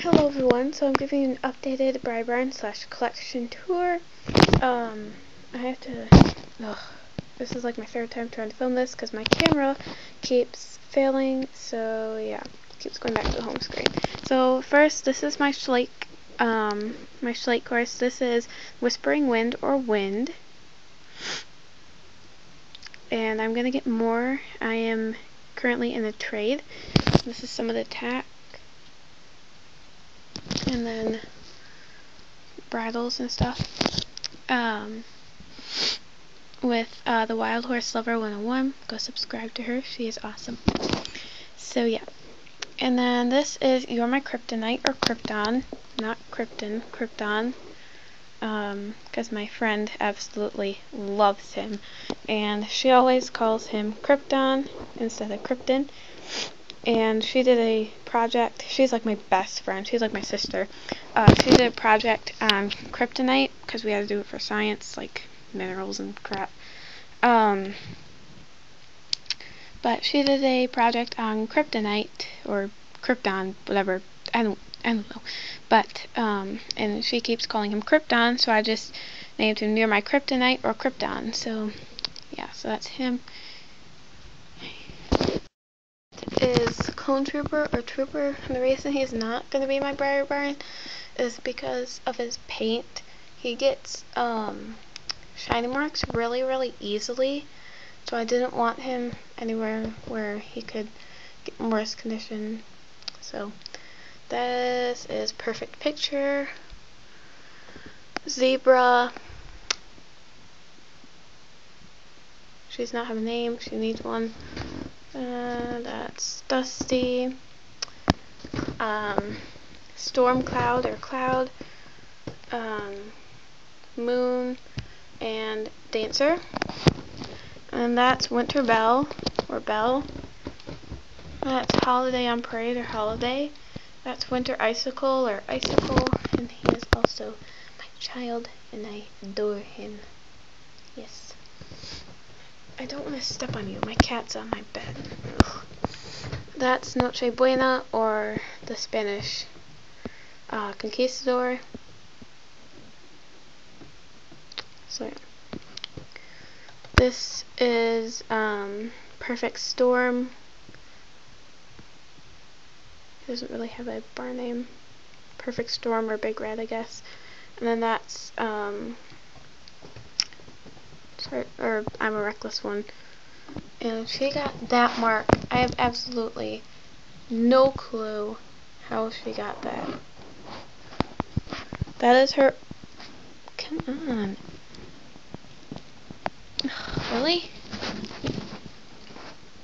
Hello everyone, so I'm giving you an updated breyer / collection tour. I have to, this is like my third time trying to film this because my camera keeps failing, so yeah, keeps going back to the home screen. So first, this is my Slate course. This is Whispering Wind or Wind. And I'm gonna get more. I am currently in a trade. This is some of the tack. And then bridles and stuff. With the Wild Horse Lover 101. Go subscribe to her. She is awesome. So yeah. And then this is You're My Kryptonite or Krypton. Not Krypton. Krypton. Because my friend absolutely loves him. And she always calls him Krypton instead of Krypton. And she did a project. She's like my best friend. She's like my sister. She did a project on kryptonite because we had to do it for science, like minerals and crap. But she did a project on kryptonite or Krypton, whatever. I don't know. But and she keeps calling him Krypton, so I just named him Near My Kryptonite or Krypton. So yeah, so that's him. Is Clone Trooper or Trooper. The reason he's not going to be my breyer is because of his paint. He gets shiny marks really easily, so I didn't want him anywhere where he could get in worse condition. So this is Perfect Picture, Zebra. She's not have a name, she needs one. That's Dusty, Storm Cloud or Cloud, Moon, and Dancer. And that's Winter Belle or Belle. That's Holiday on Parade or Holiday. That's Winter Icicle or Icicle. And he is also my child, and I adore him. Yes. I don't want to step on you. My cat's on my bed. Ugh. That's Noche Buena or the Spanish Conquistador. So yeah. This is Perfect Storm. He doesn't really have a bar name. Perfect Storm or Big Red, I guess. And then that's or I'm a Reckless One. And she got that mark. I have absolutely no clue how she got that. That is her. Come on. Really?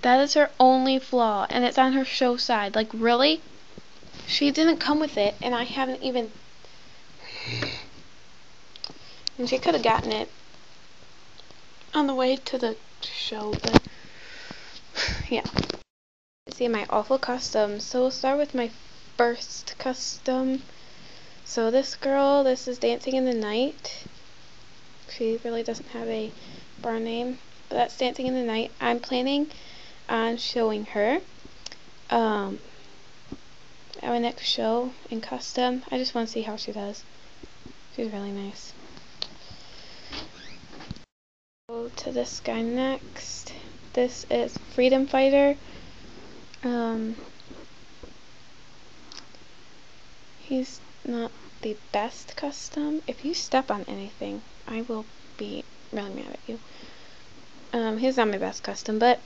That is her only flaw, and it's on her show side. Like, really? She didn't come with it, and I haven't even. And she could have gotten it on the way to the show, but yeah. See my awful customs. So we'll start with my first custom. So this girl, this is Dancing in the Night. She really doesn't have a bar name, but that's Dancing in the Night. I'm planning on showing her at my next show in custom. I just want to see how she does. She's really nice. Go to this guy next. This is Freedom Fighter. He's not the best custom. If you step on anything, I will be really mad at you. He's not my best custom, but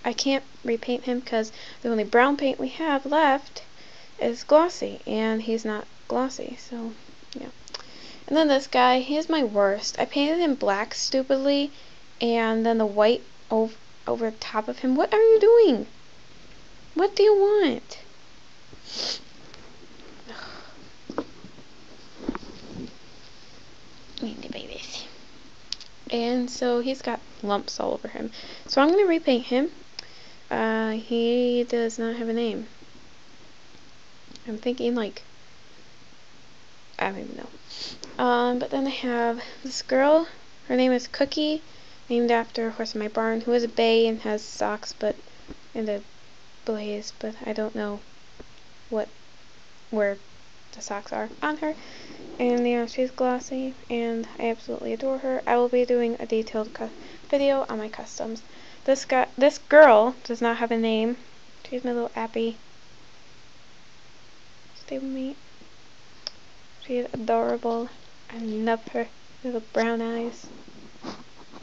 I can't repaint him because the only brown paint we have left is glossy, and he's not glossy, so yeah. And then this guy, he's my worst. I painted him black stupidly, and then the white over top of him. What are you doing? What do you want? Need to buy this. And so he's got lumps all over him. So I'm going to repaint him. He does not have a name. I'm thinking like, I don't even know. But then I have this girl. Her name is Cookie, named after a horse in my barn, who is a bay and has socks, and a blaze, but I don't know where the socks are on her. And you know, she's glossy, and I absolutely adore her. I will be doing a detailed video on my customs. This girl does not have a name. She's my little Appy stablemate. She is adorable. I love her. Little brown eyes.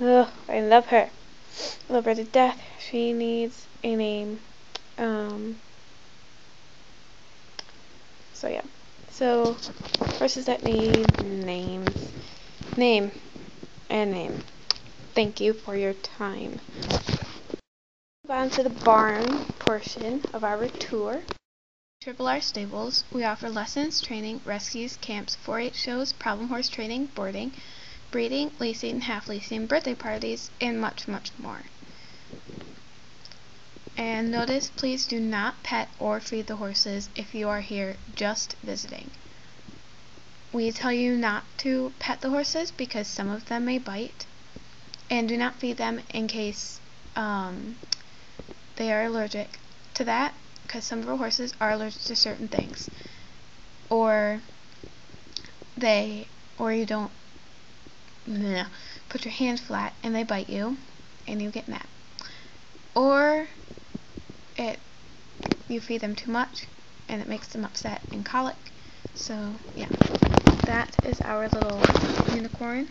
Ugh, I love her. I love her to death. She needs a name. So yeah. So horses that need names. Name and name. Thank you for your time. Move on to the barn portion of our tour. Triple R Stables. We offer lessons, training, rescues, camps, 4-H shows, problem horse training, boarding, breeding, lacing, half lacing, birthday parties, and much, much more. And notice, please do not pet or feed the horses if you are here just visiting. We tell you not to pet the horses because some of them may bite, and do not feed them in case they are allergic to that, because some of our horses are allergic to certain things, or you don't put your hand flat and they bite you and you get mad, or you feed them too much and it makes them upset and colic. So yeah, that is our little unicorn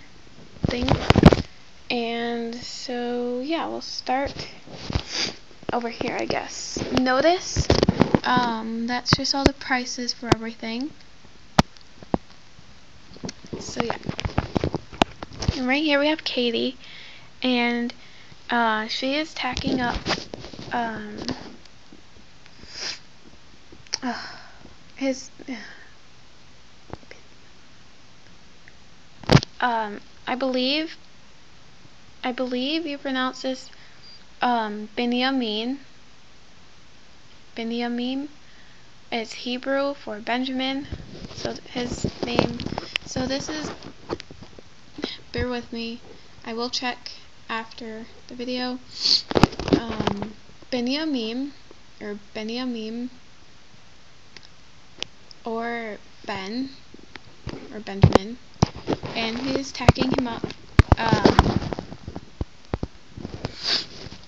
thing. And so yeah, we'll start over here, I guess. Notice that's just all the prices for everything. So yeah, and right here we have Katie, and she is tacking up his I believe you pronounce this Binyamin. Binyamin is Hebrew for Benjamin, so his name. So this is, bear with me, I will check after the video. Binyamin, or Benjamin, or Ben, or Benjamin, and he's tacking him up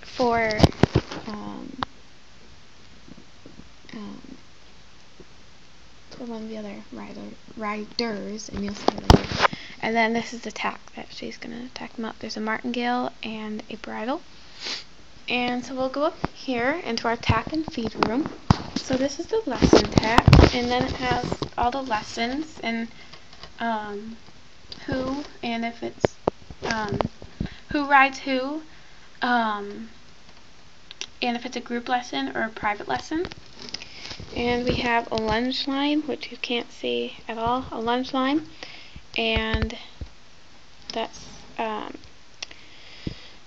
for one of the other riders, and you'll see it later. And then this is the tack that she's gonna tack him up. There's a martingale and a bridle. And so we'll go up here into our tack and feed room. So this is the lesson tack, and then it has all the lessons and who, and if it's who rides who, and if it's a group lesson or a private lesson. And we have a lunge line, which you can't see at all, a lunge line, and that's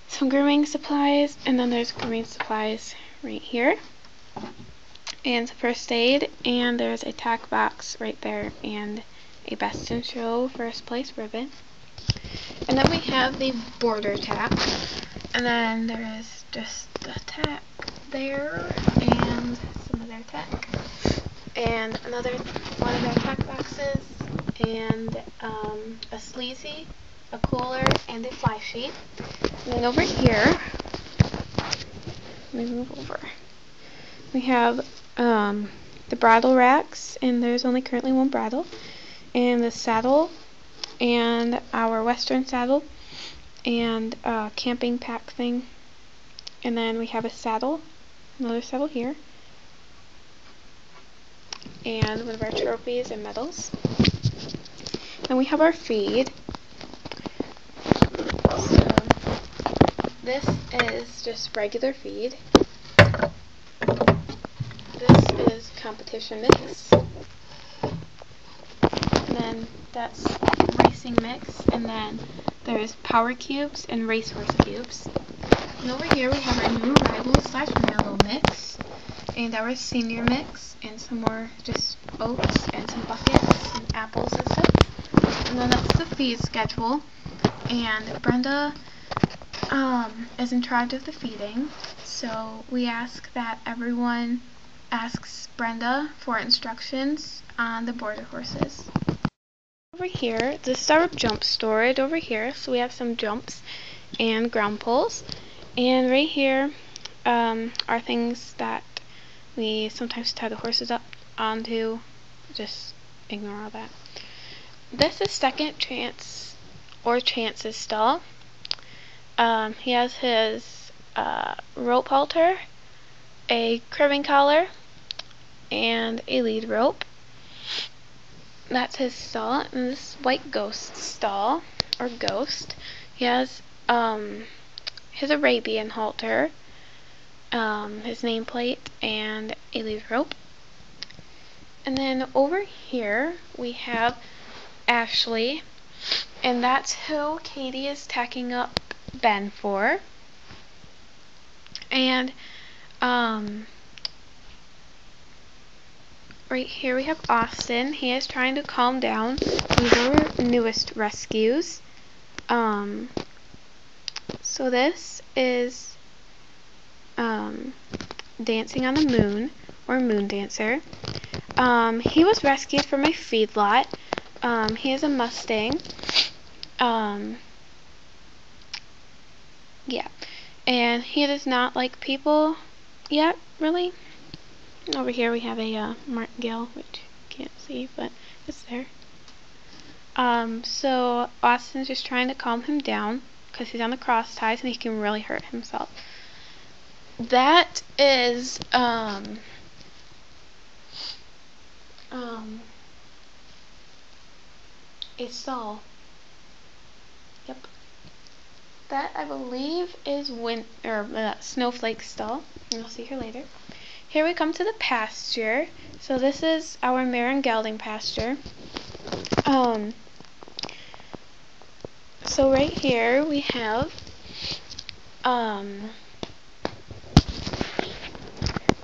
some grooming supplies, and then there's grooming supplies right here, and some first aid, and there's a tack box right there, and a best in show first place ribbon. And then we have the border tack, and then there is just the tack there, and some of their tack, and another one of their tack boxes, and a sleazy, a cooler, and a fly sheet. And then over here, let me move over, we have the bridle racks, and there's only currently one bridle, and the saddle, and our western saddle, and a camping pack thing, and then we have a saddle, another saddle here, and one of our trophies and medals. Then we have our feed. So this is just regular feed. This is competition mix. And then that's racing mix, and then there's power cubes and racehorse cubes. And over here we have our new rival / mellow mix, and our senior mix, and some more just oats, and some buckets, and apples and stuff. And then that's the feed schedule, and Brenda is in charge of the feeding, so we ask that everyone asks Brenda for instructions on the border horses. Over here, this is our jump storage over here, so we have some jumps and ground poles. And right here are things that we sometimes tie the horses up onto. Just ignore all that. This is Second Chance or Chance's stall. He has his rope halter, a cribbing collar, and a lead rope. That's his stall. And this White Ghost stall, or Ghost, he has his Arabian halter, his nameplate, and a lead rope. And then over here we have Ashley, and that's who Katie is tacking up Ben for. And right here we have Austin. He is trying to calm down. These are our newest rescues. So this is Dancing on the Moon, or Moon Dancer. He was rescued from a feedlot. He is a Mustang. Yeah. And he does not like people yet, really. Over here we have a martingale, which you can't see, but it's there. So Austin's just trying to calm him down because he's on the cross ties and he can really hurt himself. That is a stall. Yep. That, I believe, is Snowflake stall. You'll see her later. Here we come to the pasture. So this is our mare and gelding pasture. So right here we have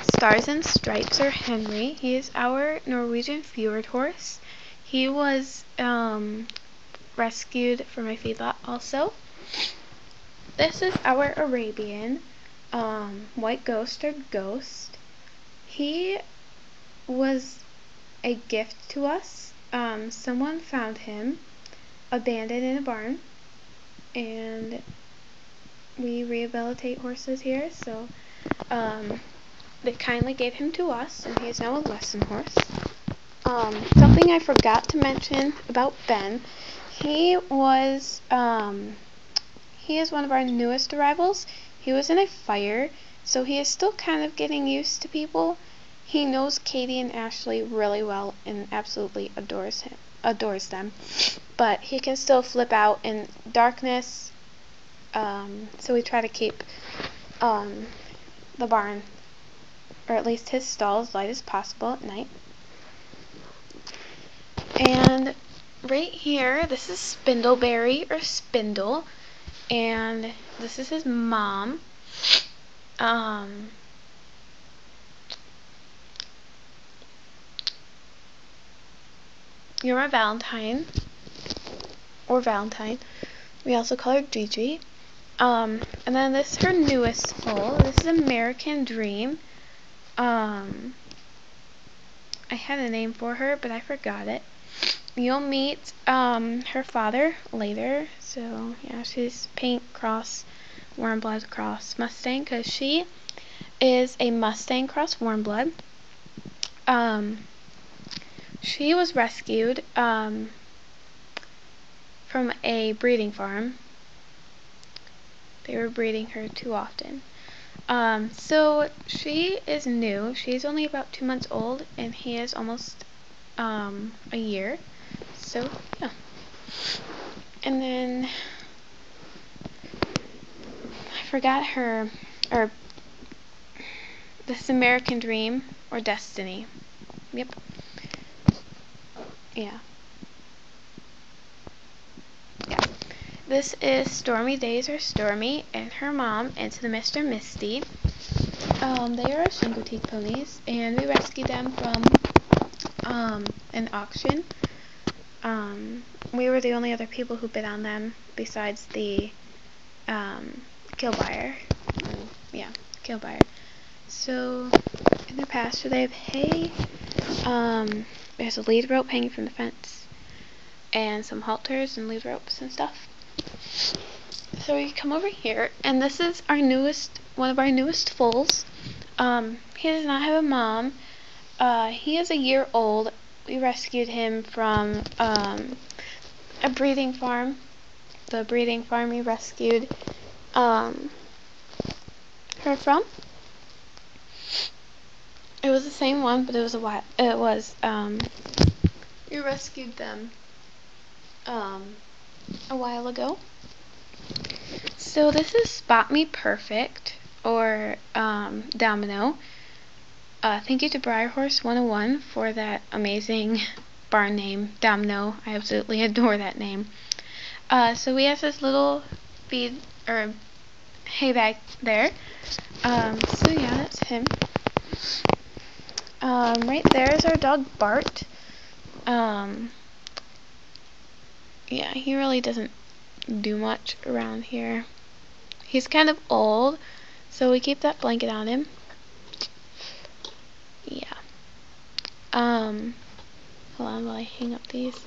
Stars and Stripes, or Henry. He is our Norwegian fjord horse. He was rescued from a feedlot also. This is our Arabian White Ghost, or Ghost. He was a gift to us. Someone found him abandoned in a barn, and we rehabilitate horses here, so they kindly gave him to us, and he is now a lesson horse. Something I forgot to mention about Ben, he is one of our newest arrivals. He was in a fire, so he is still kind of getting used to people. He knows Katie and Ashley really well and absolutely adores them. But he can still flip out in darkness, so we try to keep the barn, or at least his stall, as light as possible at night. And right here, this is Spindleberry, or Spindle, and this is his mom. You're my Valentine, or Valentine. We also call her Gigi. And then this is her newest foal. This is American Dream. I had a name for her, but I forgot it. You'll meet her father later. So yeah, she's pink cross warm blood cross Mustang, because she is a Mustang cross warm blood. She was rescued from a breeding farm. They were breeding her too often. So she is new. She's only about 2 months old, and he is almost a year. So yeah. And then I forgot her, or this is American Dream, or Destiny. Yep. Yeah. This is Stormy Days, or Stormy, and her mom, Into the Mist, or Misty. They are Shingle-teeth ponies, and we rescued them from an auction. We were the only other people who bid on them besides the kill buyer. Yeah, kill buyer. So in their pasture they have hay. There's a lead rope hanging from the fence, and some halters and lead ropes and stuff. So we come over here, and this is our one of our newest foals. He does not have a mom. He is a year old. We rescued him from a breeding farm. The breeding farm we rescued her from. It was the same one, but it was we rescued them a while ago. So this is Spot Me Perfect, or Domino. Thank you to Breyer Horse 101 for that amazing barn name, Domino. I absolutely adore that name. So we have this little feed or hay bag there. So yeah, that's him. Right there is our dog Bart. Yeah, he really doesn't do much around here. He's kind of old, so we keep that blanket on him. Yeah. Hold on while I hang up these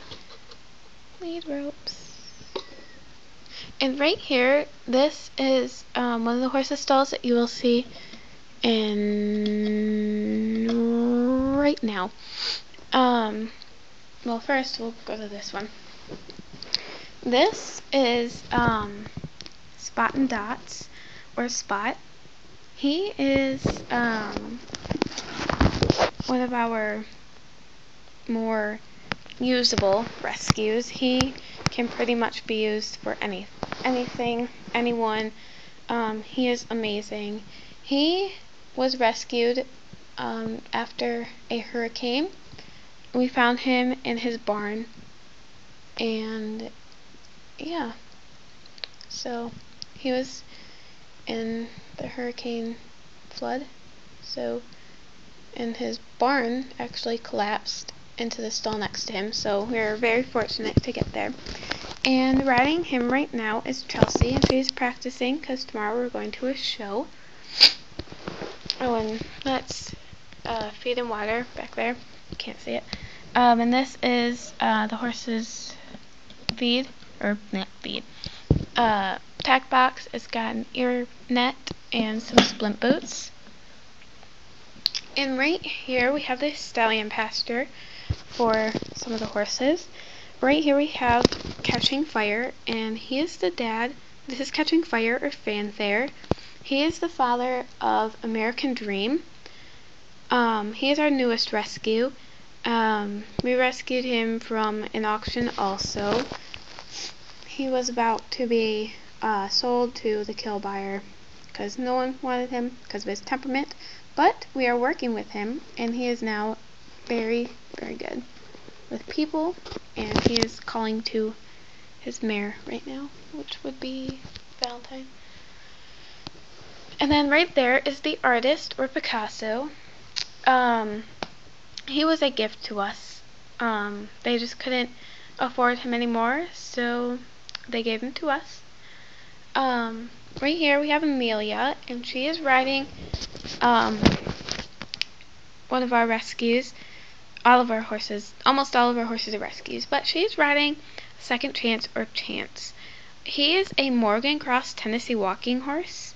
lead ropes. And right here, this is one of the horses' stalls that you will see in right now. Well, first we'll go to this one. This is Spot and Dots, or Spot. He is one of our more usable rescues. He can pretty much be used for anything, anyone. He is amazing. He was rescued after a hurricane. We found him in his barn, and yeah, so he was in the hurricane flood, and his barn actually collapsed into the stall next to him, so we were very fortunate to get there. And riding him right now is Chelsea, and she's practicing because tomorrow we're going to a show. Oh, and that's feed and water back there. You can't see it. And this is the horse's feed, or not feed. Tack box. It's got an ear net and some splint boots. And right here we have the stallion pasture for some of the horses. Right here we have Catching Fire, and he is the dad. This is Catching Fire, or Fanfare. He is the father of American Dream. He is our newest rescue. We rescued him from an auction also. He was about to be sold to the kill buyer because no one wanted him because of his temperament, but we are working with him, and he is now very, very good with people, and he is calling to his mare right now, which would be Valentine. And then right there is the artist, or Picasso. He was a gift to us. They just couldn't afford him anymore, so they gave him to us. Right here we have Amelia, and she is riding one of our rescues. All of our horses, almost all of our horses are rescues, but she is riding Second Chance, or Chance. He is a Morgan Cross Tennessee walking horse.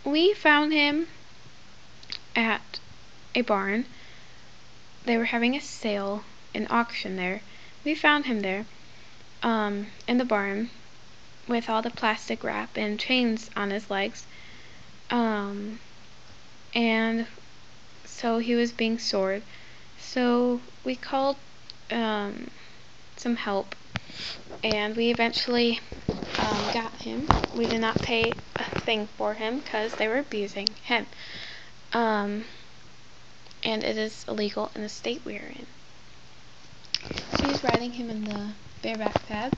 We found him at a barn. They were having a sale, an auction there. We found him there, in the barn, with all the plastic wrap and chains on his legs. And so he was being sored. So we called some help, and we eventually got him. We did not pay a thing for him because they were abusing him. And it is illegal in the state we are in. She's riding him in the bareback pad,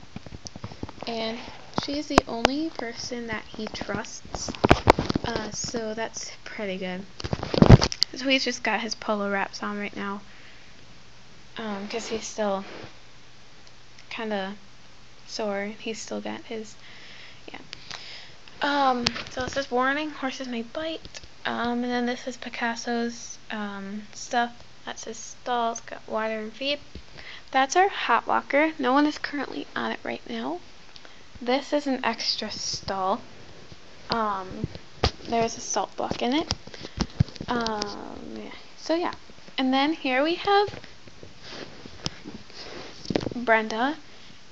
and she is the only person that he trusts, so that's pretty good. So he's just got his polo wraps on right now, because he's still kind of sore. He's still got his, yeah. So it says warning, horses may bite. And then this is Picasso's stuff. That says stalls, got water and feed. That's our hot walker. No one is currently on it right now. This is an extra stall. There's a salt block in it. Yeah. So yeah. And then here we have Brenda,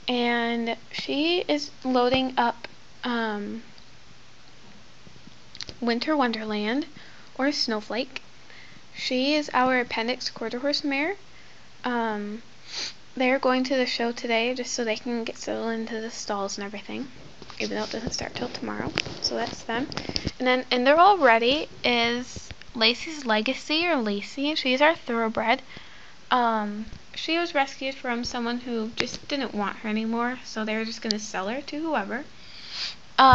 and she is loading up Winter Wonderland or Snowflake. She is our appendix quarter horse mare. They're going to the show today just so they can get settled into the stalls and everything, even though it doesn't start till tomorrow. So that's them. And then in there already is Lacey's Legacy, or Lacey. She's our thoroughbred. She was rescued from someone who just didn't want her anymore, so they were just going to sell her to whoever.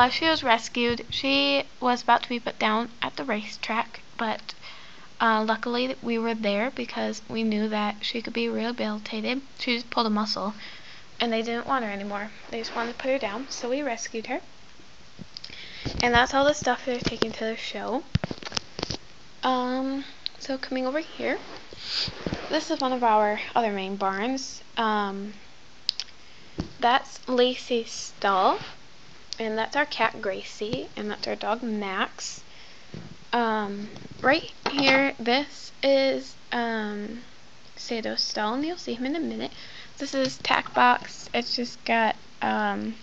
She was rescued. She was about to be put down at the racetrack, but luckily we were there because we knew that she could be rehabilitated. She just pulled a muscle, and they didn't want her anymore. They just wanted to put her down, so we rescued her. And that's all the stuff they're taking to the show. So coming over here, this is one of our other main barns. That's Lacey's stall, and that's our cat Gracie, and that's our dog Max. Right here, this is Sado's stall, and you'll see him in a minute. This is tack box. It's just got a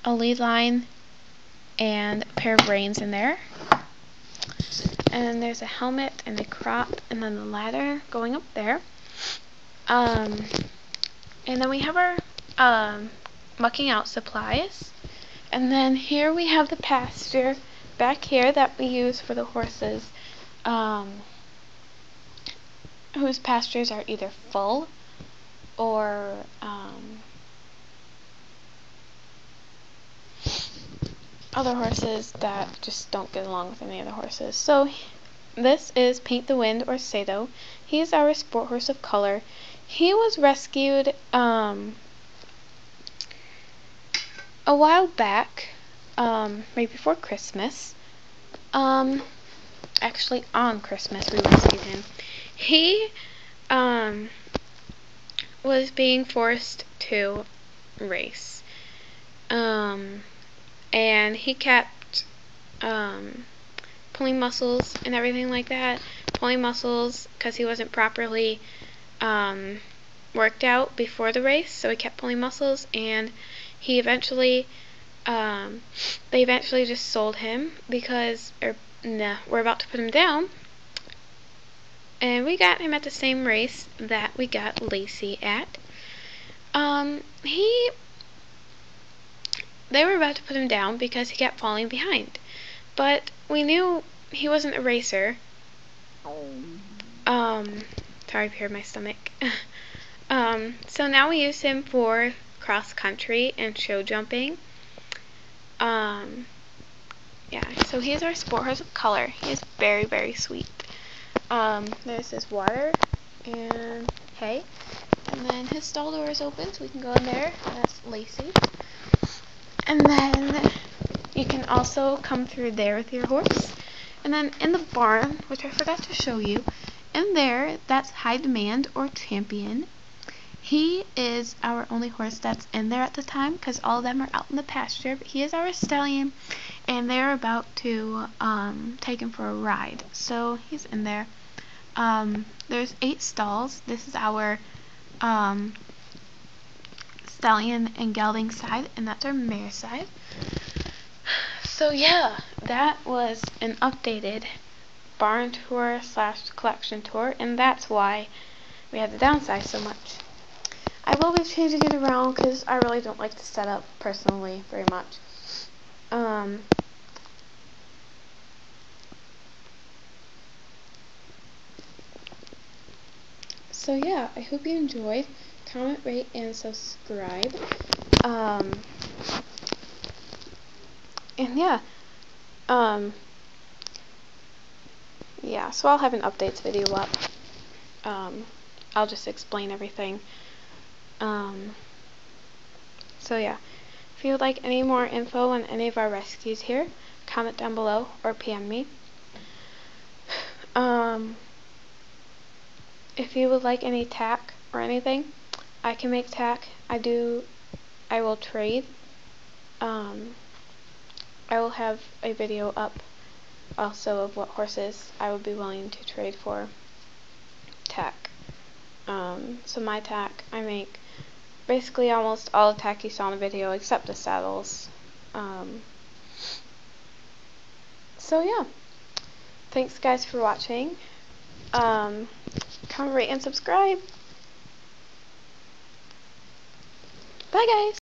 lead line and a pair of reins in there. And then there's a helmet and a crop, and then the ladder going up there. And then we have our mucking out supplies. And then here we have the pasture back here that we use for the horses, whose pastures are either full or other horses that just don't get along with any other horses. So this is Paint the Wind, or Sado. He's our sport horse of color. He was rescued a while back, right before Christmas. Actually on Christmas we rescued him. He was being forced to race. And he kept pulling muscles and everything like that. Pulling muscles because he wasn't properly worked out before the race, so he kept pulling muscles, and he eventually they eventually just sold him because we're about to put him down, and we got him at the same race that we got Lacey at. They were about to put him down because he kept falling behind, but we knew he wasn't a racer. Sorry if you heard my stomach. So now we use him for cross country and show jumping. Yeah, so he's our sport horse of color. He is very, very sweet. There's his water and hay, and then his stall door is open, so we can go in there. That's Lacey. And then you can also come through there with your horse. And then in the barn, which I forgot to show you, in there, that's High Demand, or Champion. He is our only horse that's in there at the time because all of them are out in the pasture. But he is our stallion, and they're about to take him for a ride. So he's in there. There's 8 stalls. This is our stallion and gelding side, and that's our mare side. So yeah, that was an updated barn tour / collection tour, and that's why we had to downsize so much. I will be changing it around because I really don't like the setup personally very much. So yeah, I hope you enjoyed. Comment, rate, and subscribe. And yeah. Yeah, so I'll have an updates video up. I'll just explain everything. So yeah. If you would like any more info on any of our rescues here, comment down below or PM me. If you would like any tack or anything, I can make tack. I will trade. I will have a video up also of what horses I would be willing to trade for tack. So my tack, I make basically almost all the tack you saw in the video except the saddles. So yeah, thanks guys for watching. Comment, rate, and subscribe. Bye guys!